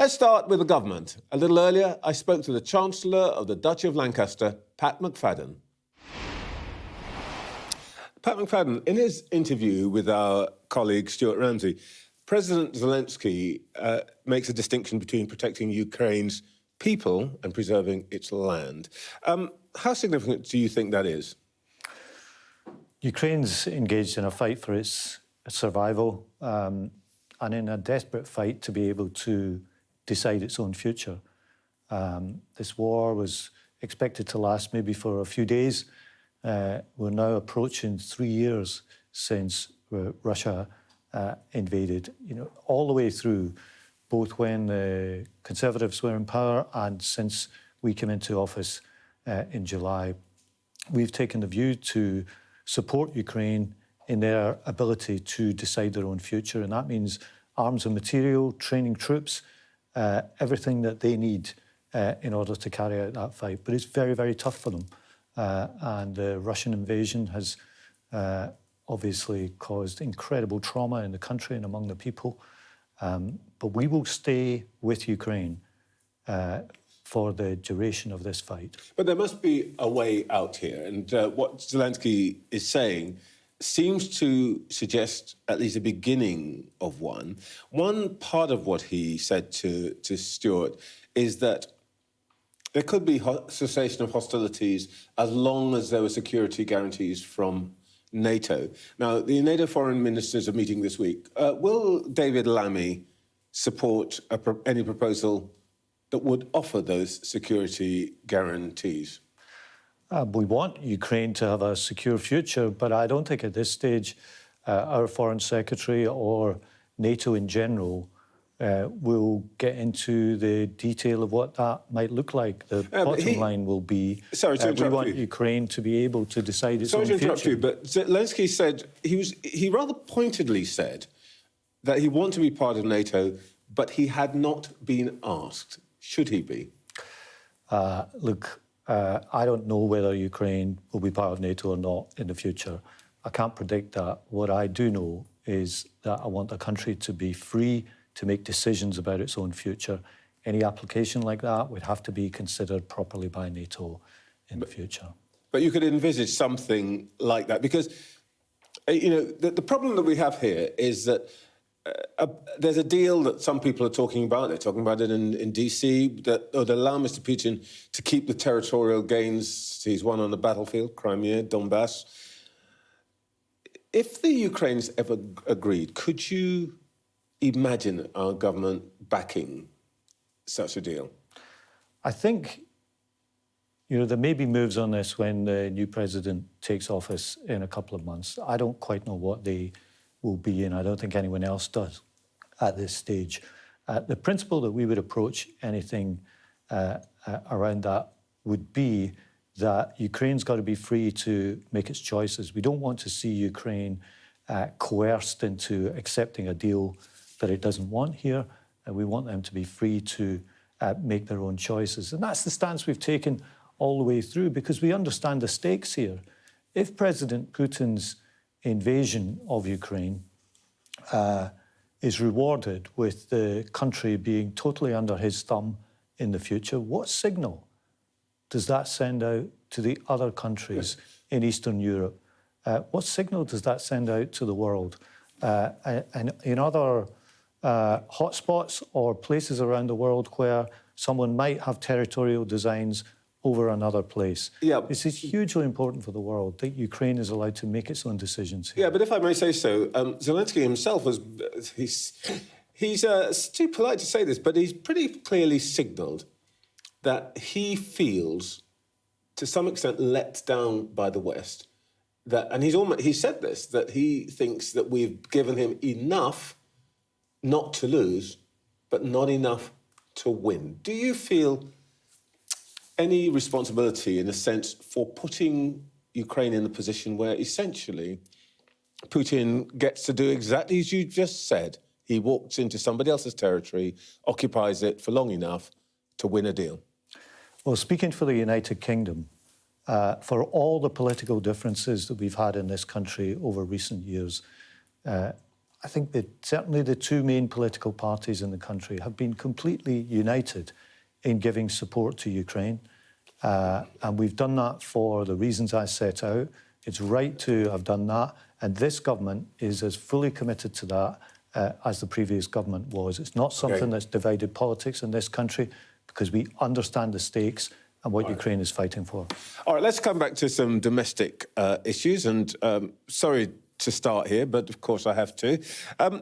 Let's start with the government. A little earlier, I spoke to the Chancellor of the Duchy of Lancaster, Pat McFadden. Pat McFadden, in his interview with our colleague Stuart Ramsey, President Zelensky makes a distinction between protecting Ukraine's people and preserving its land. How significant do you think that is? Ukraine's engaged in a fight for its survival and in a desperate fight to be able to decide its own future. This war was expected to last maybe for a few days. We're now approaching 3 years since Russia invaded, all the way through, both when the Conservatives were in power and since we came into office in July. We've taken the view to support Ukraine in their ability to decide their own future, and that means arms and material, training troops, everything that they need in order to carry out that fight. But it's very, very tough for them. And the Russian invasion has obviously caused incredible trauma in the country and among the people. But we will stay with Ukraine for the duration of this fight. But there must be a way out here. And what Zelensky is saying seems to suggest at least a beginning of one. One part of what he said to Stuart is that there could be cessation of hostilities as long as there were security guarantees from NATO. Now, the NATO foreign ministers are meeting this week. Will David Lammy support any proposal that would offer those security guarantees? We want Ukraine to have a secure future, but I don't think at this stage our Foreign Secretary or NATO in general will get into the detail of what that might look like. The bottom line will be we want Ukraine to be able to decide its own future. Sorry to interrupt you, but Zelensky said, he rather pointedly said that he wanted to be part of NATO, but he had not been asked. Should he be? I don't know whether Ukraine will be part of NATO or not in the future. I can't predict that. What I do know is that I want the country to be free to make decisions about its own future. Any application like that would have to be considered properly by NATO in the future. But you could envisage something like that, because, the problem that we have here is that there's a deal that some people are talking about. They're talking about it in DC, that would allow Mr. Putin to keep the territorial gains he's won on the battlefield, Crimea, Donbass. If the Ukraine's ever agreed, could you imagine our government backing such a deal? I think, there may be moves on this when the new president takes office in a couple of months. I don't quite know what they will be, and I don't think anyone else does at this stage. The principle that we would approach anything around that would be that Ukraine's got to be free to make its choices. We don't want to see Ukraine coerced into accepting a deal that it doesn't want here. We want them to be free to make their own choices. And that's the stance we've taken all the way through, because we understand the stakes here. If President Putin's invasion of Ukraine is rewarded with the country being totally under his thumb in the future, what signal does that send out to the other countries in Eastern Europe? What signal does that send out to the world? And in other hotspots or places around the world where someone might have territorial designs over another place. Yeah. This is hugely important for the world, that Ukraine is allowed to make its own decisions here. Yeah, but if I may say so, Zelensky himself he's too polite to say this, but he's pretty clearly signalled that he feels, to some extent, let down by the West. And he said this, that he thinks that we've given him enough not to lose, but not enough to win. Do you feel any responsibility, in a sense, for putting Ukraine in the position where essentially Putin gets to do exactly as you just said? He walks into somebody else's territory, occupies it for long enough to win a deal. Well, speaking for the United Kingdom, for all the political differences that we've had in this country over recent years, I think that certainly the two main political parties in the country have been completely united in giving support to Ukraine. And we've done that for the reasons I set out. It's right to have done that. And this government is as fully committed to that as the previous government was. It's not something that's divided politics in this country, because we understand the stakes and what Ukraine is fighting for. All right, let's come back to some domestic issues. And sorry to start here, but of course I have to.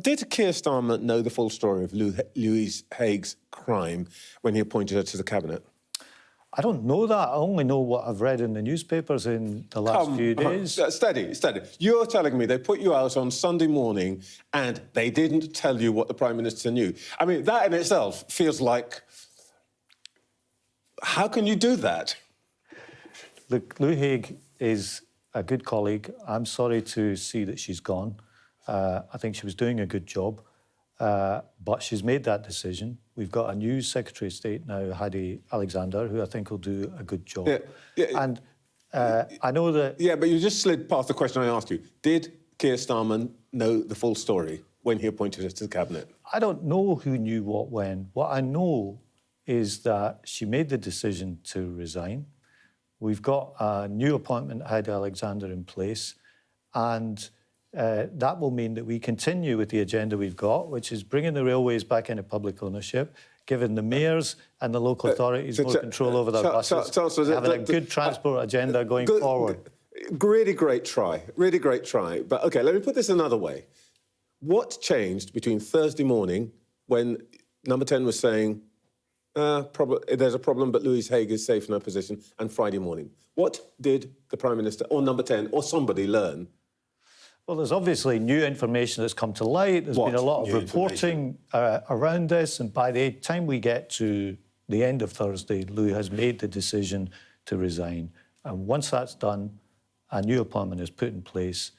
Did Keir Starmer know the full story of Louise Haigh's crime when he appointed her to the cabinet? I don't know that. I only know what I've read in the newspapers in the last few days. Steady. You're telling me they put you out on Sunday morning and they didn't tell you what the Prime Minister knew. I mean, that in itself feels like... How can you do that? Look, Louise Haigh is a good colleague. I'm sorry to see that she's gone. I think she was doing a good job. But she's made that decision. We've got a new Secretary of State now, Heidi Alexander, who I think will do a good job. And I know that... Yeah, but you just slid past the question I asked you. Did Keir Starmer know the full story when he appointed her to the cabinet? I don't know who knew what when. What I know is that she made the decision to resign. We've got a new appointment, Heidi Alexander, in place, and that will mean that we continue with the agenda we've got, which is bringing the railways back into public ownership, giving the mayors and the local authorities more control over their buses, having a good transport agenda going forward. Really great try. But, OK, let me put this another way. What changed between Thursday morning, when Number 10 was saying, there's a problem, but Louise Haigh is safe in her position, and Friday morning? What did the Prime Minister or Number 10 or somebody learn? Well, there's obviously new information that's come to light. There's been a lot of reporting around this, and by the time we get to the end of Thursday, Louise has made the decision to resign. And once that's done, a new appointment is put in place.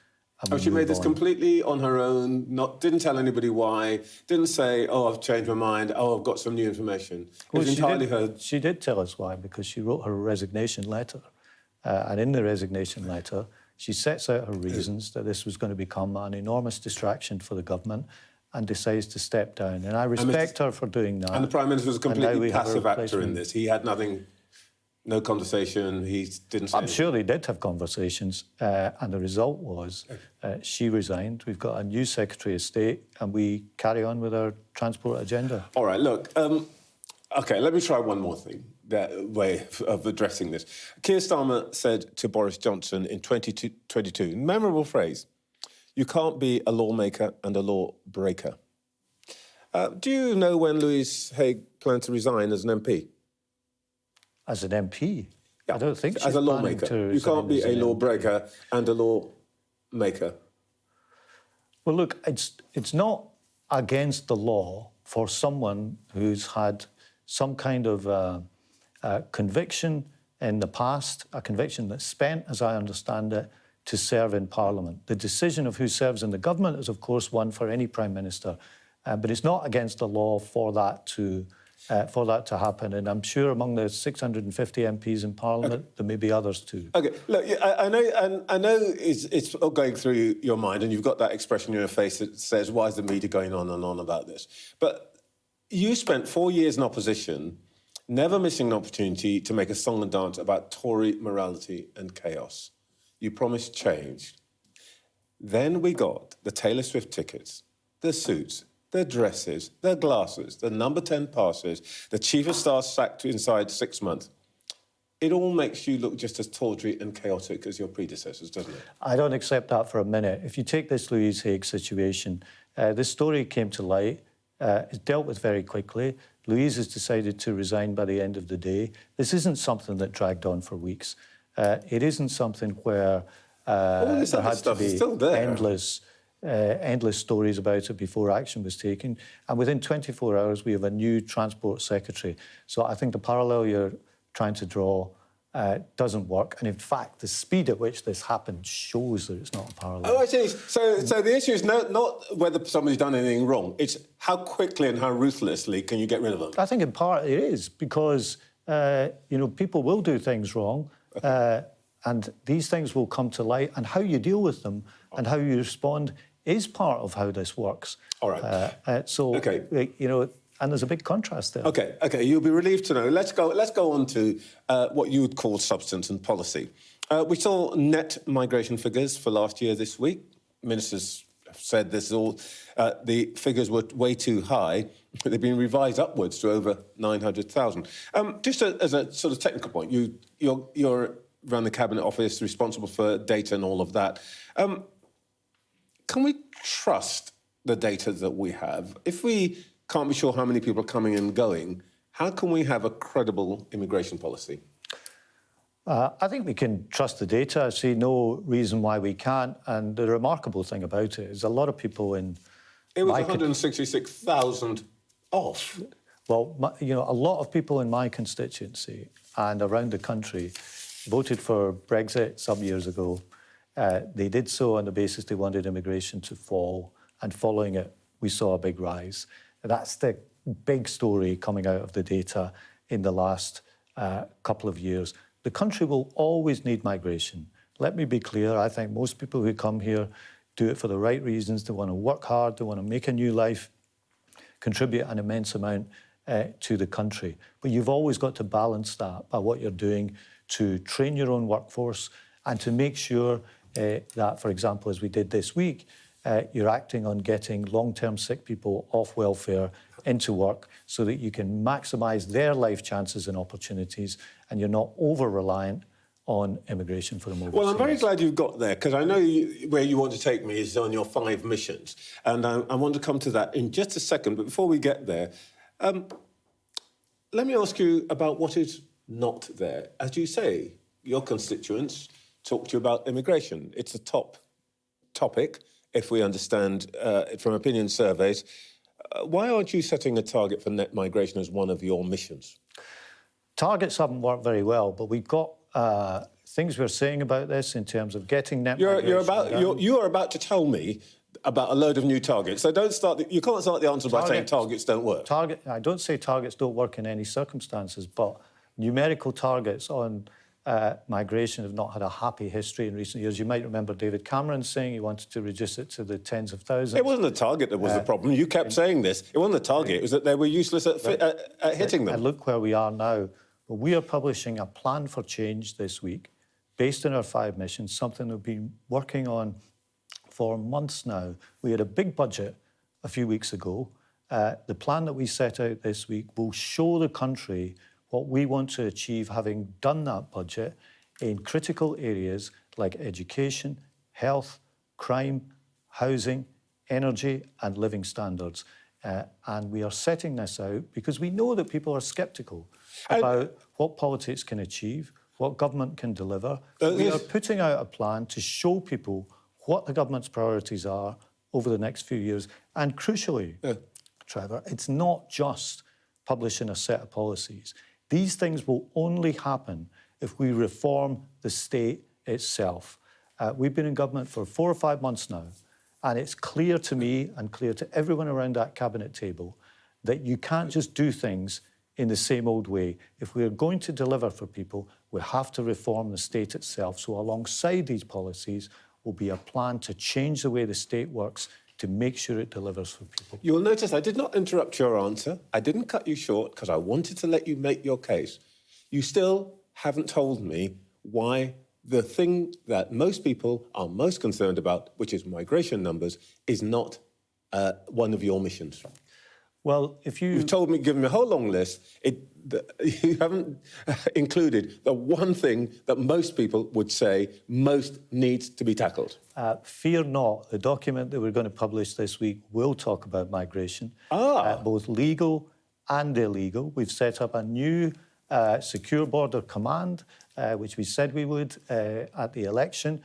She made this completely on her own, didn't tell anybody why, didn't say, oh, I've changed my mind, oh, I've got some new information. It was entirely her... She did tell us why, because she wrote her resignation letter. And in the resignation letter, she sets out her reasons that this was going to become an enormous distraction for the government, and decides to step down. And I respect her for doing that. And the Prime Minister was a completely passive actor in this. He had nothing... No conversation, he didn't say I'm sure they did have conversations, and the result was she resigned. We've got a new Secretary of State, and we carry on with our transport agenda. All right, look, OK, let me try one more thing, that way of addressing this. Keir Starmer said to Boris Johnson in 2022, memorable phrase, you can't be a lawmaker and a law breaker. Do you know when Louise Haigh planned to resign as an MP? As an MP? Yeah. I don't think she's as a lawmaker. You can't be a lawbreaker and a lawmaker. Well, look, it's not against the law for someone who's had some kind of conviction in the past, a conviction that's spent, as I understand it, to serve in Parliament. The decision of who serves in the government is, of course, one for any Prime Minister, but it's not against the law for that to happen. And I'm sure among the 650 MPs in Parliament, there may be others too. OK, look, I know it's going through your mind, and you've got that expression in your face that says, why is the media going on and on about this? But you spent 4 years in opposition, never missing an opportunity to make a song and dance about Tory morality and chaos. You promised change. Then we got the Taylor Swift tickets, the suits, their dresses, their glasses, the Number 10 passes, the Chief of Staff sacked inside 6 months. It all makes you look just as tawdry and chaotic as your predecessors, doesn't it? I don't accept that for a minute. If you take this Louise Haigh situation, this story came to light. It's dealt with very quickly. Louise has decided to resign by the end of the day. This isn't something that dragged on for weeks. It isn't something where there had to be endless stories about it before action was taken. And within 24 hours, we have a new Transport Secretary. So I think the parallel you're trying to draw doesn't work. And in fact, the speed at which this happened shows that it's not a parallel. Oh, I see. So the issue is not whether somebody's done anything wrong. It's how quickly and how ruthlessly can you get rid of them? I think in part it is, because, people will do things wrong. And these things will come to light. And how you deal with them and how you respond is part of how this works. All right. Okay. And there's a big contrast there. Okay, you'll be relieved to know. Let's go on to what you would call substance and policy. We saw net migration figures for last year this week. Ministers have said this is all. The figures were way too high. They've been revised upwards to over 900,000. Just as a sort of technical point, you're run the Cabinet Office, responsible for data and all of that. Can we trust the data that we have? If we can't be sure how many people are coming and going, how can we have a credible immigration policy? I think we can trust the data. I see no reason why we can't. And the remarkable thing about it is a lot of people in... It was 166,000 off. Well, a lot of people in my constituency and around the country voted for Brexit some years ago. They did so on the basis they wanted immigration to fall. And following it, we saw a big rise. That's the big story coming out of the data in the last couple of years. The country will always need migration. Let me be clear, I think most people who come here do it for the right reasons. They want to work hard, they want to make a new life, contribute an immense amount to the country. But you've always got to balance that by what you're doing to train your own workforce and to make sure that, for example, as we did this week, you're acting on getting long-term sick people off welfare into work so that you can maximise their life chances and opportunities and you're not over-reliant on immigration for them overseas. Well, I'm very glad you've got there because I know where you want to take me is on your 5 missions. And I want to come to that in just a second. But before we get there, let me ask you about what is not there. As you say, your constituents talk to you about immigration. It's a top topic, if we understand from opinion surveys. Why aren't you setting a target for net migration as one of your missions? Targets haven't worked very well, but we've got things we're saying about this in terms of getting net migration. You are about to tell me about a load of new targets. So you can't start the answer by saying targets don't work. I don't say targets don't work in any circumstances, but numerical targets on migration have not had a happy history in recent years. You might remember David Cameron saying he wanted to reduce it to the tens of thousands. It wasn't the target that was the problem. You kept saying this. It wasn't the target. It was that they were useless at hitting them. And look where we are now. Well, we are publishing a plan for change this week based on our 5 missions, something we've been working on for months now. We had a big budget a few weeks ago. The plan that we set out this week will show the country what we want to achieve, having done that budget in critical areas like education, health, crime, housing, energy and living standards. And we are setting this out because we know that people are sceptical about what politics can achieve, what government can deliver. We are putting out a plan to show people what the government's priorities are over the next few years. And crucially, Trevor, it's not just publishing a set of policies. These things will only happen if we reform the state itself. We've been in government for 4 or 5 months now, and it's clear to me and clear to everyone around that cabinet table that you can't just do things in the same old way. If we're going to deliver for people, we have to reform the state itself. So alongside these policies will be a plan to change the way the state works to make sure it delivers for people. You'll notice I did not interrupt your answer. I didn't cut you short because I wanted to let you make your case. You still haven't told me why the thing that most people are most concerned about, which is migration numbers, is not one of your missions. Well, you've told me, given me a whole long list, you haven't included the one thing that most people would say most needs to be tackled. Fear not, the document that we're going to publish this week will talk about migration, both legal and illegal. We've set up a new secure border command, which we said we would at the election.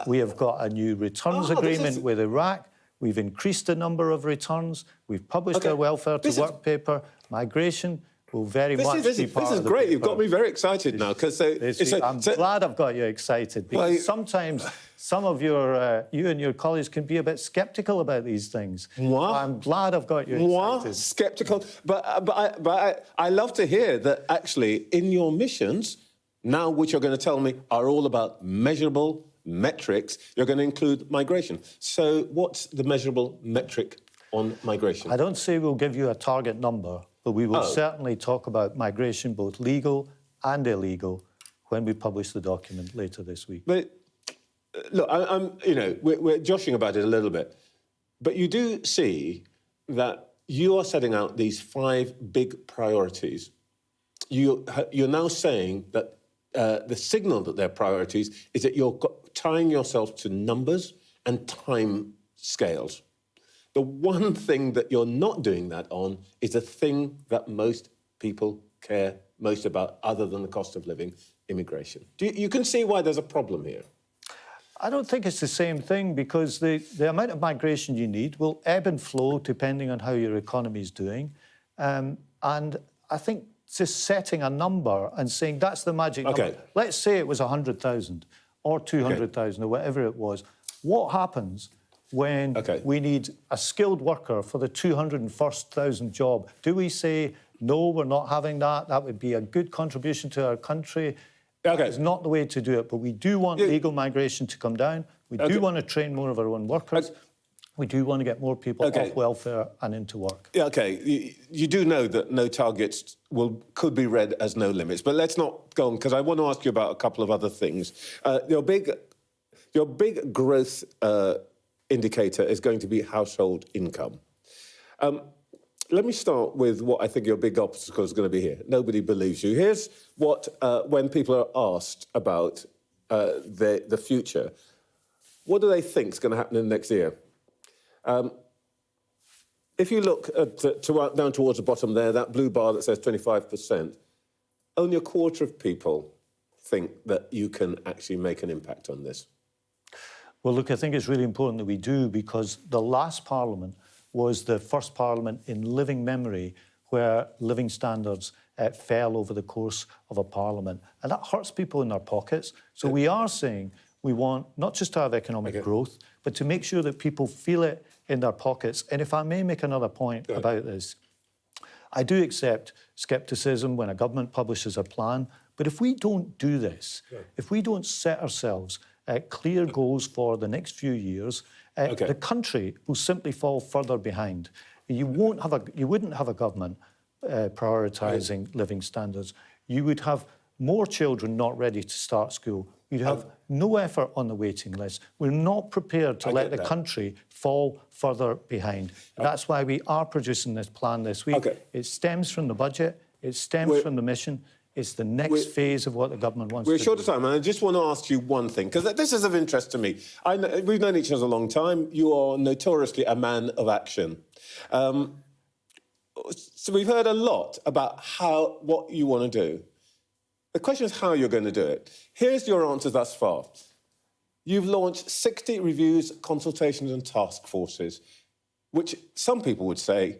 We have got a new returns agreement with Iraq. We've increased the number of returns. We've published our welfare to work paper. Migration will very much be part of the This is great. You've got me very excited now. I'm glad I've got you excited because sometimes some of you and your colleagues can be a bit sceptical about these things. I'm glad I've got you excited. Sceptical? But I love to hear that actually in your missions, now which you're going to tell me are all about measurable, metrics, you're going to include migration. So what's the measurable metric on migration? I don't say we'll give you a target number, but we will Oh. certainly talk about migration, both legal and illegal, when we publish the document later this week. But look, we're joshing about it a little bit, but you do see that you are setting out these 5 big priorities. You're now saying that the signal that they're priorities is that you're tying yourself to numbers and time scales. The one thing that you're not doing that on is the thing that most people care most about, other than the cost of living, immigration. You can see why there's a problem here. I don't think it's the same thing, because the amount of migration you need will ebb and flow depending on how your economy is doing. And I think just setting a number and saying that's the magic number. Let's say it was 100,000 or 200,000 or whatever it was. What happens when we need a skilled worker for the 201,000 job? Do we say, no, we're not having that? That would be a good contribution to our country. It's not the way to do it, but we do want legal migration to come down. We do want to train more of our own workers. We do want to get more people off welfare and into work. You do know that no targets could be read as no limits, but let's not go on, because I want to ask you about a couple of other things. Your big growth indicator is going to be household income. Let me start with what I think your big obstacle is going to be here. Nobody believes you. Here's what, when people are asked about the future, what do they think is going to happen in the next year? If you look down towards the bottom there, that blue bar that says 25%, only a quarter of people think that you can actually make an impact on this. Well, look, I think it's really important that we do, because the last Parliament was the first Parliament in living memory where living standards fell over the course of a Parliament. And that hurts people in their pockets. So we are saying we want not just to have economic growth, but to make sure that people feel it in their pockets. And if I may make another point about this, I do accept scepticism when a government publishes a plan, but if we don't do this, if we don't set ourselves clear goals for the next few years, the country will simply fall further behind. You wouldn't have a government prioritising living standards. You would have more children not ready to start school. You'd have no effort on the waiting list. We're not prepared to let the country fall further behind. That's why we are producing this plan this week. It stems from the budget. It stems from the mission. It's the next phase of what the government wants to do. We're short of time, and I just want to ask you one thing, because this is of interest to me. We've known each other a long time. You are notoriously a man of action. So we've heard a lot about what you want to do. The question is how you're going to do it. Here's your answer thus far. You've launched 60 reviews, consultations and task forces, which some people would say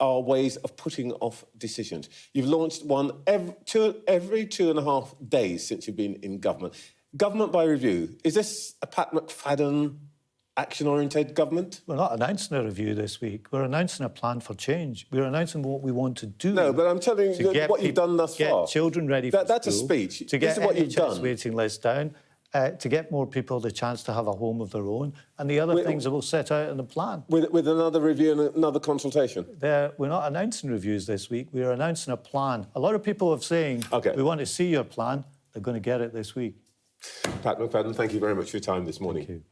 are ways of putting off decisions. You've launched one every 2.5 days since you've been in government. Government by review. Is this a Pat McFadden action-oriented government? We're not announcing a review this week. We're announcing a plan for change. We're announcing what we want to do. No, but I'm telling you what you've done thus far. Get children ready for school. That's a speech. To get this is what you've done. waiting list down. To get more people the chance to have a home of their own, and the other things that we'll set out in the plan. With another review and another consultation? We're not announcing reviews this week, we're announcing a plan. A lot of people are saying, we want to see your plan, they're going to get it this week. Pat McFadden, thank you very much for your time this morning. Thank you.